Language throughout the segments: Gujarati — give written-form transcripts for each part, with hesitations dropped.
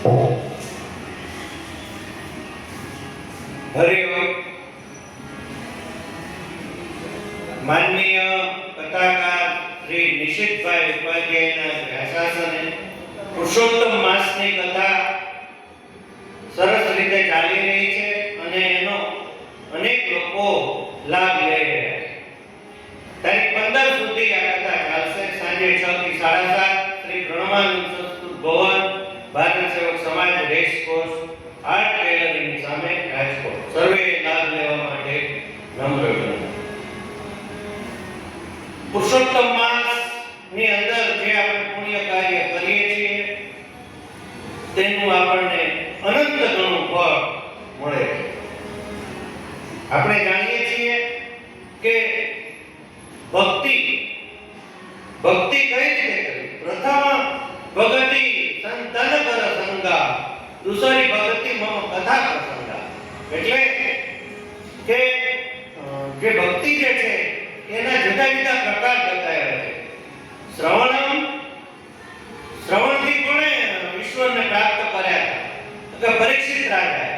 હરિઓમ. માનનીય કથાકાર શ્રી નિશિતભાઈ ઉપાધ્યાયના વ્યાસાસને પુરુષોત્તમ માસની કથા સરસ રીતે ચાલી રહી છે અને એનો અનેક લોકો લાભ લઈ રહ્યા છે. તારીખ 15 સુધી આ કથા ચાલશે. સાંજે 6 થી 7:30 શ્રી પ્રણમાનંદ સંસ્કૃત ભવન, ભારત સેવક સમાજ, રેસકોર્સ, આર્ટ ગેલેરીની સામે, રાજકોટ. સર્વે લાભ લેવા માટે નમ્ર વિનંતી. પુરુષોત્તમ માસની અંદર જે આપણે પુણ્ય કાર્ય કરીએ છીએ તેનું આપણને અનંત ગણું ફળ મળે છે. આપણે જાણીએ છીએ કે ભક્તિ કઈ રીતે કરવી. પ્રથમ ભગતિ સંતન કર સંગા, દૂસરી ભગતિ મમ કથા પ્રસંગા. એટલે કે જે ભક્તિ જે છે એના જુદા જુદા પ્રકાર બતાવ્યા છે. શ્રવણથી કોણે ઈશ્વરને પ્રાપ્ત કર્યા હતા? તો પરીક્ષિત રાજા.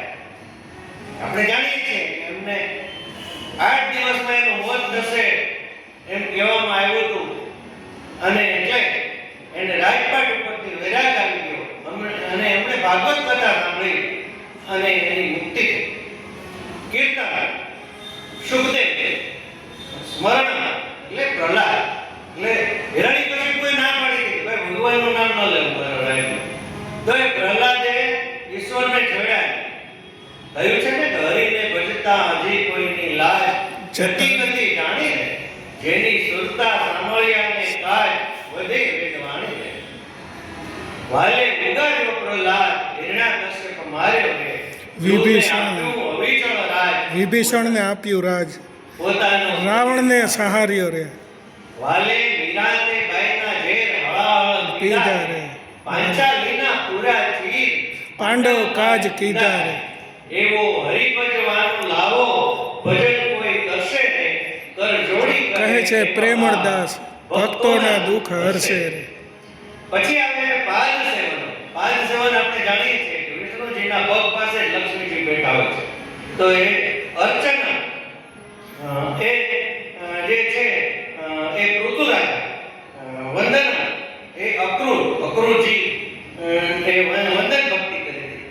આપણે જાણીએ છીએ કે એમને 8 દિવસમાં એનું મોત થશે એમ કહેવામાં આવ્યું હતું અને એટલે એને રાજપાટ ઉપરથી વૈરાગ આવી ગયો અને એમણે ભાગવત કથા સાંભળી અને એની મુક્તિ થઈ. કીર્તન, સુખદેવ, સ્મરણ એટલે પ્રહલાદ, એટલે હિરણી પછી કોઈ ના પાડી કે ભાઈ ભગવાનનું નામ ન લેવું રાયનું. તો એ પ્રહલાદે ઈશ્વરને છોડ્યા. કહ્યું છે ને કે હરિને ભજતા હજી કોઈની લાજ જતી નથી જાણીને, જેની સુરતા સાંભળ્યાને કાજ વધે વેદવાણી રે. વાલે ઉગાડ્યો પ્રહલાદ, હિરણ્યકશ્યપ માર્યો રે. વિભીષણને આપ્યું રાજ, રાવણને સહાર્યો રે. વાલે મીરાતે બાઈના ઝેર હળાહળ પીધા રે. પાંચાલીના પૂરા ચીર પાંડવ કાજ કીધા રે. એવો હરિભજવાનો લાવો, ભજન કોઈ કરશે ને કર જોડી કહે છે પ્રેમળદાસ, ભક્તોના દુઃખ હરશે રે. પછી આવે પાદ સેવન. પાદ સેવન આપણે જાણીએ છીએ કે વિષ્ણુજીના પગ પાસે લક્ષ્મીજી બેઠા હોય છે. તો એ અર્ચના એ જે છે એ પૃથુરાજા, વંદના એ અક્રૂરજી એ વંદન ભક્તિ કરી હતી.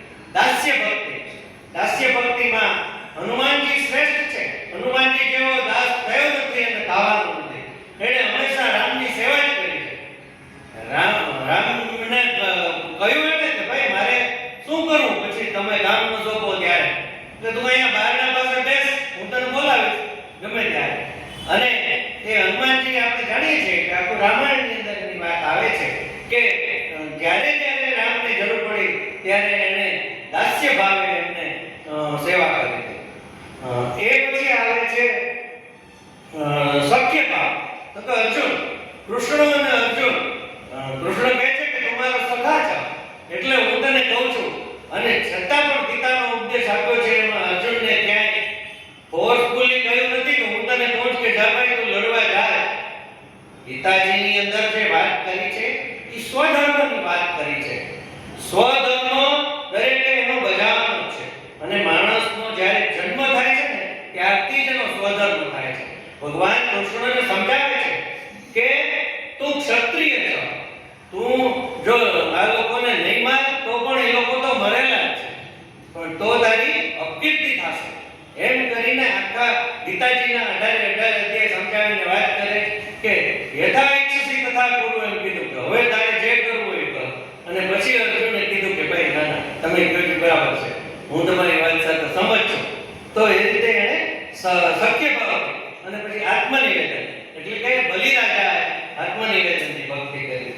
દાસ્ય ભક્તિમાં હનુમાનજી શ્રેષ્ઠ છે. હનુમાનજી જેવો દાસ થયો નથી અને થવાનો નથી. એણે હંમેશા રામની સેવા જ કરી છે. રામને કહ્યું એને કે ભાઈ મારે શું કરવું પછી તમે ગામનો સોંપો ત્યારે, કે તું અહીંયા બારના પાસે બેસ, હું તને બોલાવીશ ગમે ત્યારે. અને એ હનુમાનજી આપણે જાણીએ છીએ કે આખું રામાયણની અંદર એની વાત આવે છે કે જ્યારે રામને જરૂર પડી ત્યારે એણે દાસ્ય ભાવે એમને સેવા કરી હતી. એ પછી આવે છે સખ્ય ભાવ. તો અર્જુન, કૃષ્ણ અને અર્જુન. કૃષ્ણ કહે છે કે તું મારો સખા છે એટલે હું તને કહું છું, અને છતાં પણ ગીતાનો ઉપદેશ આપ્યો છે. એમાં અર્જુનને ક્યાંય ફોર્સફુલી કહ્યું નથી કે હું તને કહું છું કે જા ભાઈ તું લડવા જા. ગીતાજીની અંદર જે વાત કરી છે એ સ્વધર્મની વાત કરી છે. સ્વધર્મ દરેકે એનો બજાવવાનો છે અને માણસનો જ્યારે જન્મ થાય છે ને ત્યારથી જ એનો સ્વધર્મ થાય છે. ભગવાન કૃષ્ણને સમજાવે છે કે તું ક્ષત્રિય છે. તું જો આ લોકોને નહીં માર તો પણ એ લોકો તો મરેલા જ છે, પણ તો તારી અપકીર્તિ થશે. એમ કરીને આખા ગીતાજીના 18 અધ્યાય સમજાવીને વાત કરે કે યથા ઈચ્છસી તથા કુરુ એમ કીધું કે હવે તારે જે કરવું એ કર. અને પછી અર્જુને કીધું કે ભાઈ ના તમે કહ્યું બરાબર છે, હું તમારી વાત સાથે સમજ છું. તો એ રીતે એને સખ્ય ભાવ અને પછી આત્મનિવેદન એટલે કે બલિરાજા આત્મનિવેદનની ભક્તિ કરી.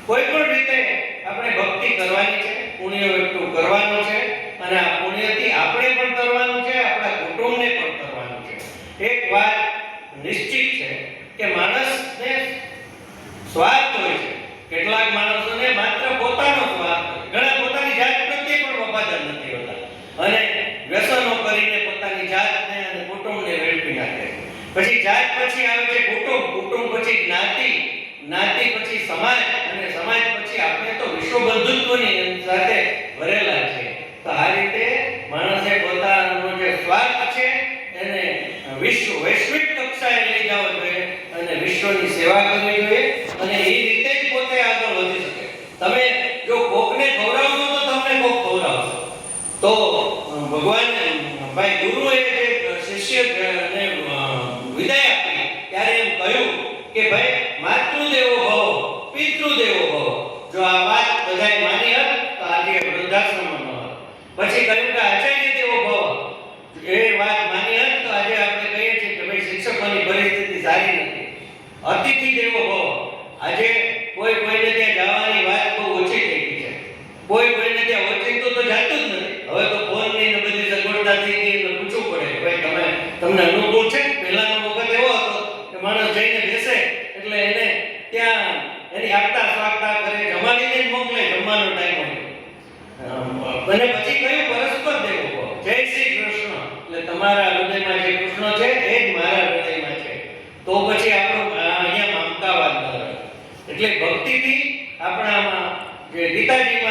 કોઈ પણ રીતે આપણે ભક્તિ કરવાની છે, પુણ્ય એકઠું કરવાનું છે અને આ પુણ્યથી આપણે પણ કરવાનું છે, આપણા કુટુંબને પણ કરવાનું છે. એક વાત નિશ્ચિત છે કે માણસને સ્વાર્થ હોય છે. કેટલાક માણસોને માત્ર પોતાનો સ્વાર્થ હોય. ઘણા પોતાની જાત પ્રત્યે પણ વફાદાર નથી હોતા અને વ્યસનો કરીને પોતાની જાતને અને કુટુંબને વેડફી નાખે. પછી જાત પછી આવે છે કુટુંબ પછી જ્ઞાતિ પછી સમાજ અને સમાજ પછી આપણે તો વિશ્વ બંધુત્વની સાથે ભરેલા છે. તો આ રીતે માણસે પોતાનો જે સ્વાર્થ છે એને વૈશ્વિક કક્ષાએ લઈ જવો જોઈએ અને વિશ્વની સેવા કરવી જોઈએ અને એ રીતે જ પોતે આગળ વધી શકે. તમે જો કોકને ખવડાવશો તો તમને કોક ખવડાવશે. તો ભગવાન ભાઈ ગુરુએ જે શિષ્યને વિદાય આપી ત્યારે એમ કહ્યું કે ભાઈ માતૃદેવો ભવ પિતૃદેવો ભવ. જો આ વાત બધાએ માની હોત તો આજે વૃદ્ધાશ્રમમાં ન હોત. પછી કહ્યું કે આચાર્ય દેવો ભવ. એ વાત માની હોત તો આજે આપણે કહીએ છીએ કે ભાઈ શિક્ષકોની પરિસ્થિતિ સારી નથી. અતિથિ દેવો ભવ. આજે કોઈ કોઈને ત્યાં જવાની વાત બહુ ઓછી થઈ ગઈ છે. કોઈ કોઈને ત્યાં ઓચિંતું તો જાતું જ નથી. હવે તો ફોનની ને બધી સગવડતા થઈ ગઈ એટલે પૂછવું પડે કે ભાઈ તમને અનુભવ છે? પહેલાનો વખત એવો હતો કે માણસ જઈને બેસે એટલે એને ત્યાં એની આગતા સ્વાગતા કરે, જમાડીને જ મોકલે, જમવાનો ટાઈમ હોય. અને પછી કયું પરસ્પર દેવો ભવ. જય શ્રી કૃષ્ણ એટલે તમારા હૃદયમાં જે કૃષ્ણ છે એ જ મારા હૃદયમાં છે. તો પછી આપણો અહીંયા મમતાવાદ ન રહે. એટલે ભક્તિથી આપણામાં જે ગીતાજી